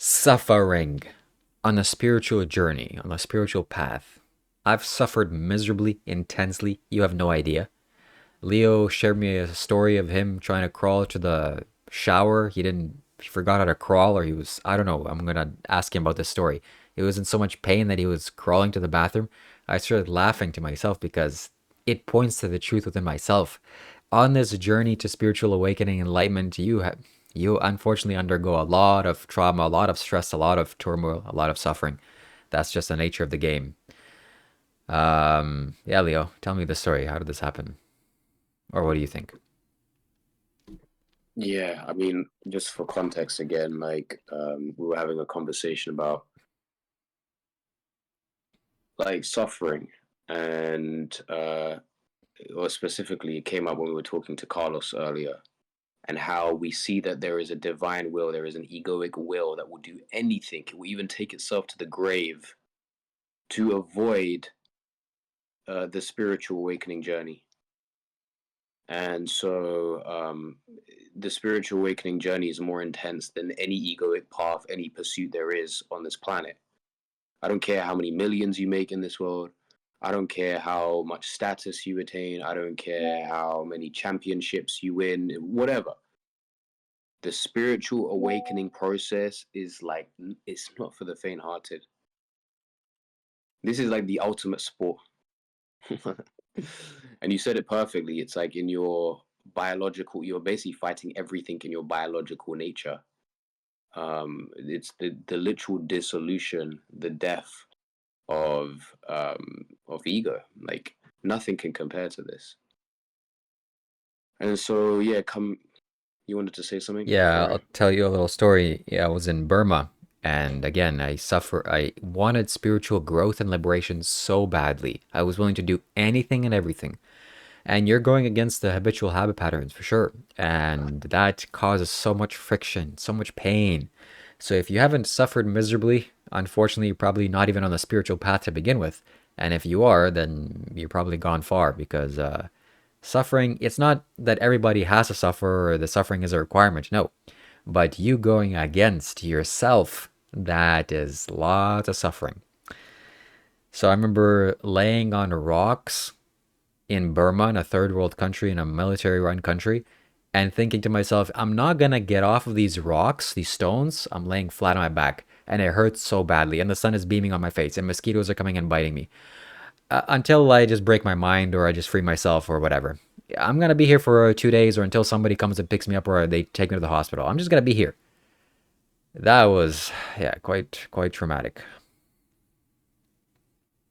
Suffering on a spiritual journey, on a spiritual path. I've suffered miserably, intensely. You have no idea. Leo shared me a story of him trying to crawl to the shower. He forgot how to crawl, or I don't know. I'm gonna ask him about this story. He was in so much pain that he was crawling to the bathroom. I started laughing to myself because it points to the truth within myself. On this journey to spiritual awakening, enlightenment, you unfortunately undergo a lot of trauma, a lot of stress, a lot of turmoil, a lot of suffering. That's just the nature of the game. Yeah, Leo, tell me the story. How did this happen? Or what do you think? Yeah, I mean, just for context again, we were having a conversation about like suffering and or specifically it came up when we were talking to Carlos earlier and how we see that there is a divine will, there is an egoic will that will do anything, it will even take itself to the grave to avoid the spiritual awakening journey. And so the spiritual awakening journey is more intense than any egoic path, any pursuit there is on this planet. I don't care how many millions you make in this world. I don't care how much status you attain. I don't care how many championships you win, whatever. The spiritual awakening process is like, it's not for the faint hearted. This is like the ultimate sport. And you said it perfectly. It's like in your biological, you're basically fighting everything in your biological nature. It's the literal dissolution, the death of ego. Like nothing can compare to this. And so yeah, come. You wanted to say something Yeah, before I? I'll tell you a little story. Yeah, I was in Burma, and again, I wanted spiritual growth and liberation so badly. I was willing to do anything and everything. And you're going against the habitual habit patterns for sure. And that causes so much friction, so much pain. So if you haven't suffered miserably, unfortunately, you're probably not even on the spiritual path to begin with. And if you are, then you're probably gone far because suffering, it's not that everybody has to suffer or the suffering is a requirement. No. But you going against yourself, that is lots of suffering. So I remember laying on rocks in Burma, in a third world country, in a military run country, and thinking to myself, I'm not gonna get off of these rocks, these stones. I'm laying flat on my back, and it hurts so badly, and the sun is beaming on my face, and mosquitoes are coming and biting me. Until I just break my mind, or I just free myself, or whatever. I'm gonna be here for 2 days, or until somebody comes and picks me up, or they take me to the hospital. I'm just gonna be here. That was, yeah, quite traumatic.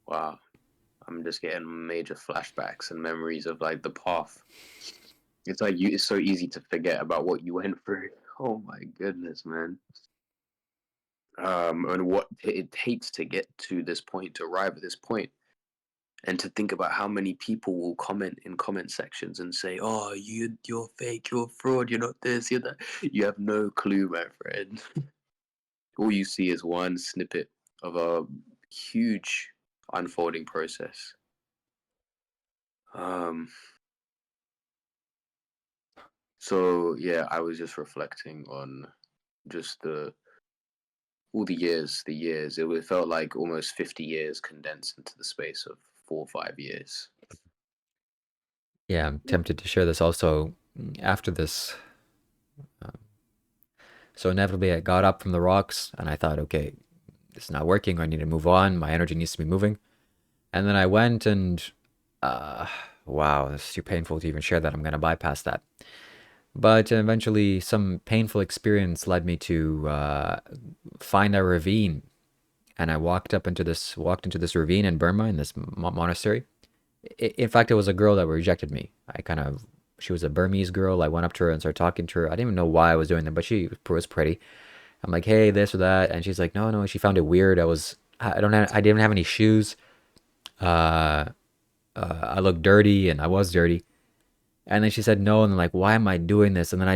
Wow, I'm just getting major flashbacks and memories of like the path. It's like you. It's so easy to forget about what you went through. Oh my goodness, man. And what it takes to get to this point, to arrive at this point, and to think about how many people will comment in comment sections and say, "Oh, you're fake, you're a fraud, you're not this, you're that." You have no clue, my friend. All you see is one snippet of a huge unfolding process. Um, so yeah, I was just reflecting on just the all the years. It felt like almost 50 years condensed into the space of 4 or 5 years. Yeah, I'm tempted to share this also after this. So inevitably, I got up from the rocks and I thought, okay, this is not working. I need to move on. My energy needs to be moving. And then I went and, uh, wow, this is too painful to even share that. I'm going to bypass that. But eventually, some painful experience led me to find a ravine, and I walked into this ravine in Burma in this monastery. In fact, it was a girl that rejected me. She was a Burmese girl. I went up to her and started talking to her. I didn't even know why I was doing that, but she was pretty. I'm like, hey, this or that, and she's like, no, no. She found it weird. I didn't have any shoes. Uh, I looked dirty, and I was dirty. And then she said no, and then like, why am I doing this? And then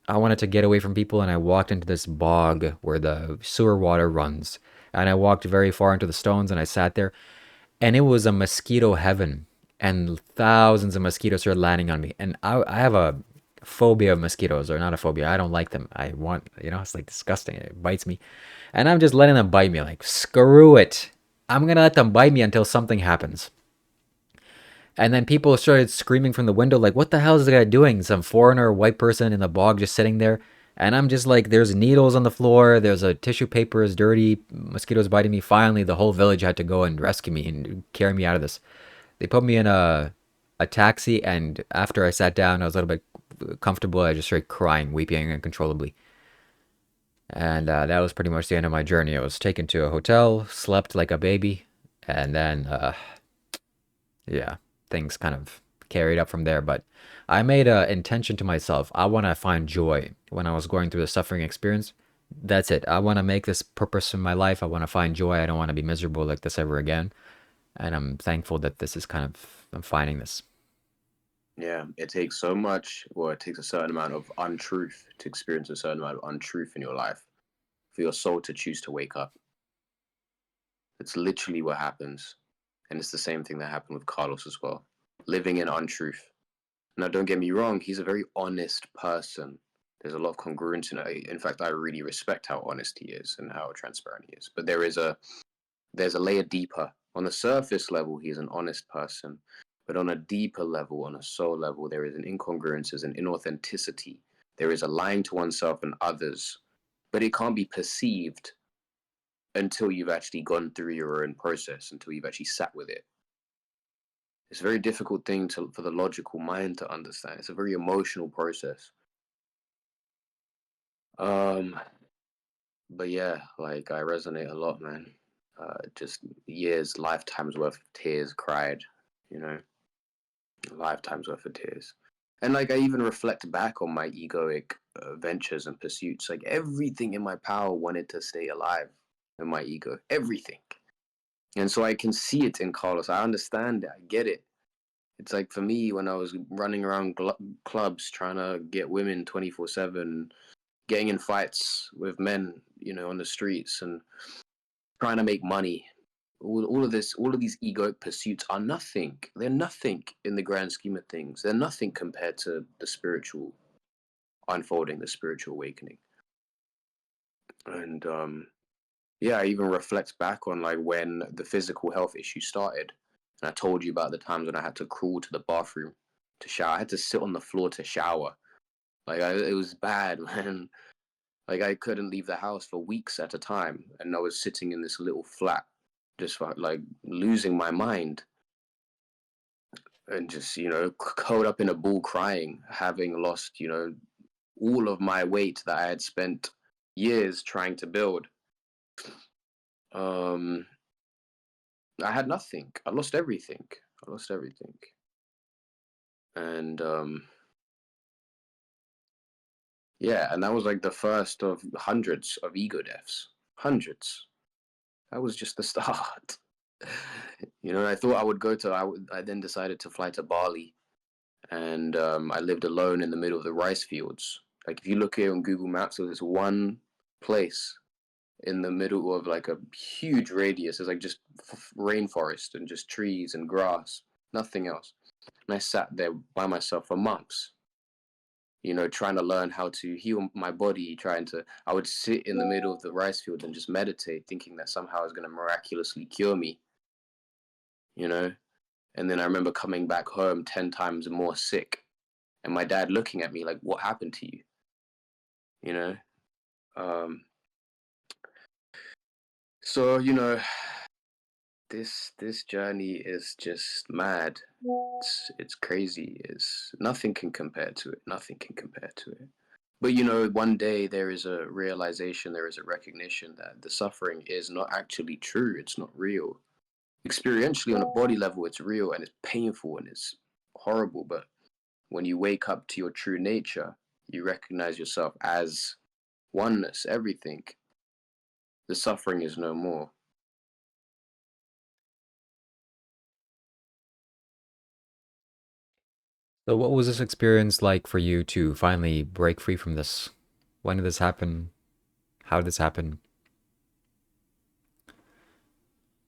I wanted to get away from people, and I walked into this bog where the sewer water runs. And I walked very far into the stones, and I sat there, and it was a mosquito heaven, and thousands of mosquitoes started landing on me. And I have phobia of mosquitoes, or not a phobia. I don't like them. It's like disgusting. It bites me. And I'm just letting them bite me. Like, screw it. I'm going to let them bite me until something happens. And then people started screaming from the window, like, what the hell is the guy doing? Some foreigner, white person in the bog just sitting there. And I'm just like, there's needles on the floor. There's a tissue paper is dirty. Mosquitoes biting me. Finally, the whole village had to go and rescue me and carry me out of this. They put me in a taxi, and after I sat down, I was a little bit comfortable. I just started crying, weeping uncontrollably. And that was pretty much the end of my journey. I was taken to a hotel, slept like a baby, and then yeah, things kind of carried up from there. But I made a intention to myself. I want to find joy when I was going through the suffering experience. That's it. I want to make this purpose in my life. I want to find joy. I don't want to be miserable like this ever again. And I'm thankful that this is kind of, I'm finding this. Yeah, it takes so much, well, it takes a certain amount of untruth to experience a certain amount of untruth in your life for your soul to choose to wake up. It's literally what happens. And it's the same thing that happened with Carlos as well. Living in untruth. Now, don't get me wrong, he's a very honest person. There's a lot of congruence in it. In fact, I really respect how honest he is and how transparent he is. But there's a layer deeper. On the surface level, he's an honest person. But on a deeper level, on a soul level, there is an incongruence, there's an inauthenticity. There is a lying to oneself and others. But it can't be perceived until you've actually gone through your own process, until you've actually sat with it. It's a very difficult thing for the logical mind to understand. It's a very emotional process. Um, but yeah, like I resonate a lot, man. Just years, lifetimes worth of tears cried, you know, lifetimes worth of tears. And like I even reflect back on my egoic ventures and pursuits. Like everything in my power wanted to stay alive in my ego, everything. And so I can see it in Carlos. I understand it. I get it. It's like for me when I was running around clubs trying to get women 24/7, getting in fights with men, on the streets and trying to make money. All of these egoic pursuits are nothing. They're nothing in the grand scheme of things. They're nothing compared to the spiritual unfolding, the spiritual awakening. And yeah, I even reflect back on like when the physical health issue started. And I told you about the times when I had to crawl to the bathroom to shower. I had to sit on the floor to shower. It was bad, man. Like I couldn't leave the house for weeks at a time, and I was sitting in this little flat, just like losing my mind, and just curled up in a ball, crying, having lost all of my weight that I had spent years trying to build. Um, I had nothing. I lost everything. I lost everything, and yeah, and that was like the first of hundreds of ego deaths. Hundreds. That was just the start. I thought I would I then decided to fly to Bali, and I lived alone in the middle of the rice fields. Like if you look here on Google Maps, there's this one place in the middle of like a huge radius. There's like just rainforest and just trees and grass, nothing else. And I sat there by myself for months, trying to learn how to heal my body, I would sit in the middle of the rice field and just meditate, thinking that somehow it's going to miraculously cure me, you know? And then I remember coming back home 10 times more sick, and my dad looking at me like, what happened to you? You know? Um, so, this journey is just mad. It's crazy. It's nothing can compare to it. Nothing can compare to it. But one day there is a realization, there is a recognition that the suffering is not actually true. It's not real. Experientially, on a body level, it's real and it's painful and it's horrible. But when you wake up to your true nature, you recognize yourself as oneness, everything. The suffering is no more. So, what was this experience like for you to finally break free from this? When did this happen? How did this happen?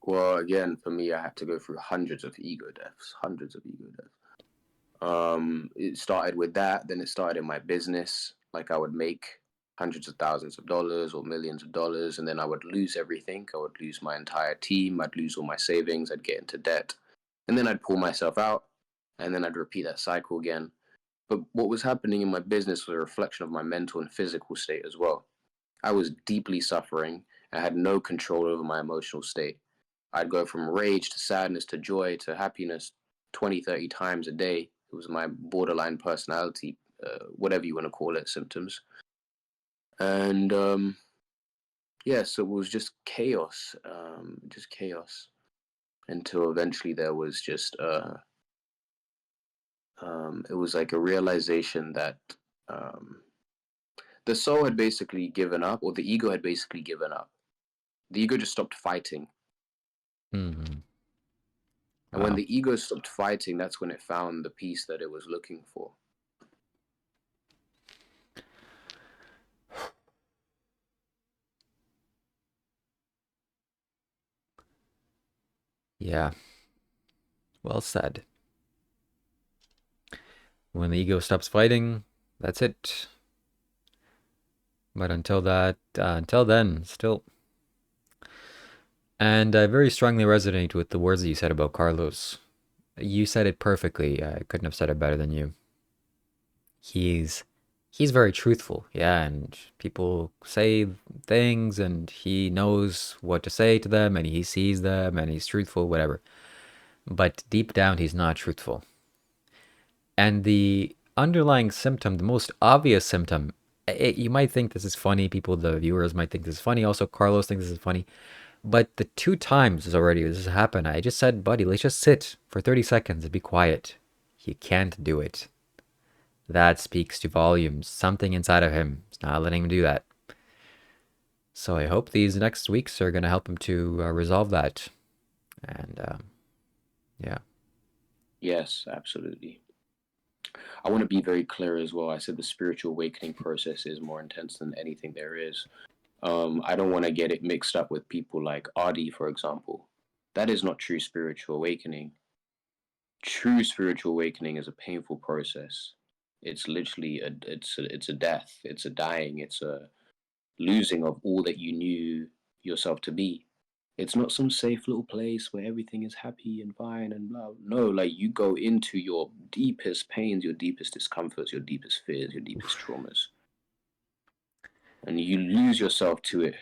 Well, again, for me, I had to go through hundreds of ego deaths, hundreds of ego deaths. It started with that, then it started in my business. Like I would make hundreds of thousands of dollars or millions of dollars, and then I would lose everything. I would lose my entire team, I'd lose all my savings, I'd get into debt, and then I'd pull myself out, and then I'd repeat that cycle again. But what was happening in my business was a reflection of my mental and physical state as well. I was deeply suffering. I had no control over my emotional state. I'd go from rage to sadness to joy to happiness 20, 30 times a day. It was my borderline personality, whatever you want to call it, symptoms. And yeah, so it was just chaos until eventually there was just, it was like a realization that um, the soul had basically given up, or the ego had basically given up. The ego just stopped fighting. Hmm. And when Wow. the ego stopped fighting, that's when it found the peace that it was looking for. Yeah. Well said. When the ego stops fighting, that's it. But until then, still. And I very strongly resonate with the words that you said about Carlos. You said it perfectly. I couldn't have said it better than you. He's he's very truthful, yeah, and people say things and he knows what to say to them and he sees them and he's truthful, whatever. But deep down he's not truthful. And the underlying symptom, the most obvious symptom, you might think this is funny. People, the viewers might think this is funny. Also, Carlos thinks this is funny. But the two times already this has happened, I just said, buddy, let's just sit for 30 seconds and be quiet. He can't do it. That speaks to volumes. Something inside of him is not letting him do that. So I hope these next weeks are going to help him to resolve that. And yeah. Yes, absolutely. I want to be very clear as well. I said the spiritual awakening process is more intense than anything there is. I don't want to get it mixed up with people like Adi, for example. That is not true spiritual awakening. True spiritual awakening is a painful process. It's literally it's a death. It's a dying. It's a losing of all that you knew yourself to be. It's not some safe little place where everything is happy and fine and blah. No, like you go into your deepest pains, your deepest discomforts, your deepest fears, your deepest traumas, and you lose yourself to it.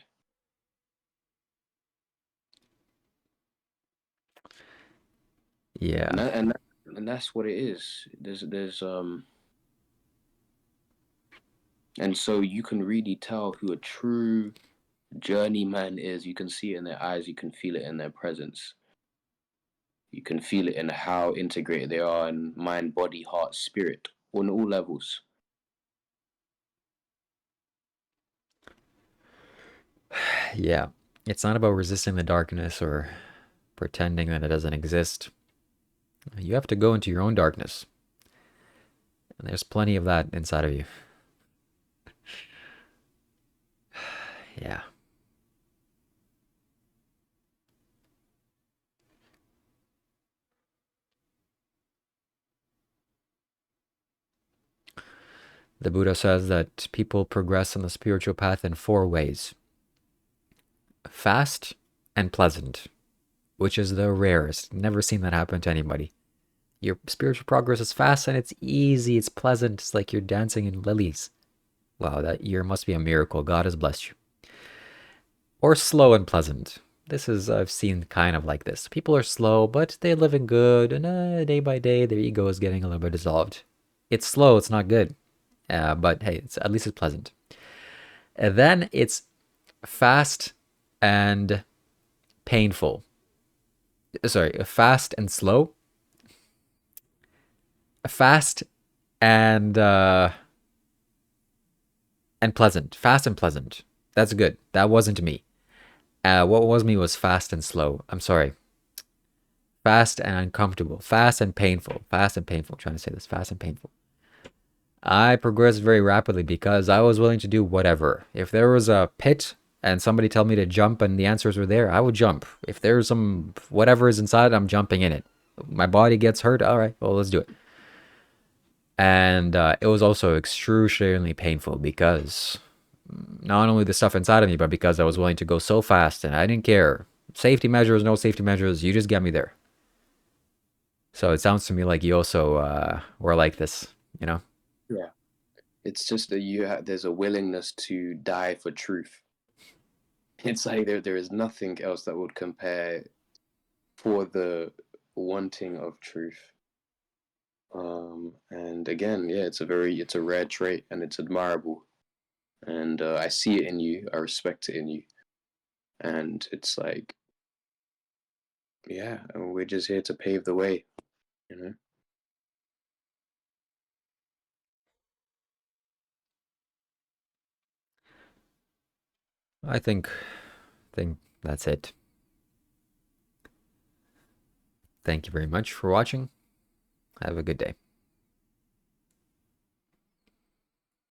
Yeah. And and that's what it is. There's and so you can really tell who a true journeyman is. You can see it in their eyes. You can feel it in their presence. You can feel it in how integrated they are in mind, body, heart, spirit, on all levels. Yeah. It's not about resisting the darkness or pretending that it doesn't exist. You have to go into your own darkness. And there's plenty of that inside of you. Yeah. The Buddha says that people progress on the spiritual path in four ways: fast and pleasant, which is the rarest. Never seen that happen to anybody. Your spiritual progress is fast and it's easy, it's pleasant, it's like you're dancing in lilies. Wow, that year must be a miracle. God has blessed you. Or slow and pleasant. This is, I've seen kind of like this. People are slow, but they're living good, and day by day, their ego is getting a little bit dissolved. It's slow, it's not good. But hey, at least it's pleasant. And then it's fast and painful. Sorry, fast and slow. Fast and pleasant. Fast and pleasant. That's good. That wasn't me. What was me was fast and slow. I'm sorry. Fast and uncomfortable. Fast and painful. Fast and painful. I'm trying to say this. Fast and painful. I progressed very rapidly because I was willing to do whatever. If there was a pit and somebody tell me to jump and the answers were there, I would jump. If there's some whatever is inside, I'm jumping in it. My body gets hurt. All right, well, let's do it. And it was also excruciatingly painful because not only the stuff inside of me, but because I was willing to go so fast and I didn't care. Safety measures, no safety measures, you just get me there. So it sounds to me like you also were like this, you know? Yeah. It's just that there's a willingness to die for truth. It's like there is nothing else that would compare for the wanting of truth. And again, yeah, it's a rare trait and it's admirable. And I see it in you. I respect it in you. And it's like, yeah, and we're just here to pave the way, you know? I think that's it. Thank you very much for watching. Have a good day.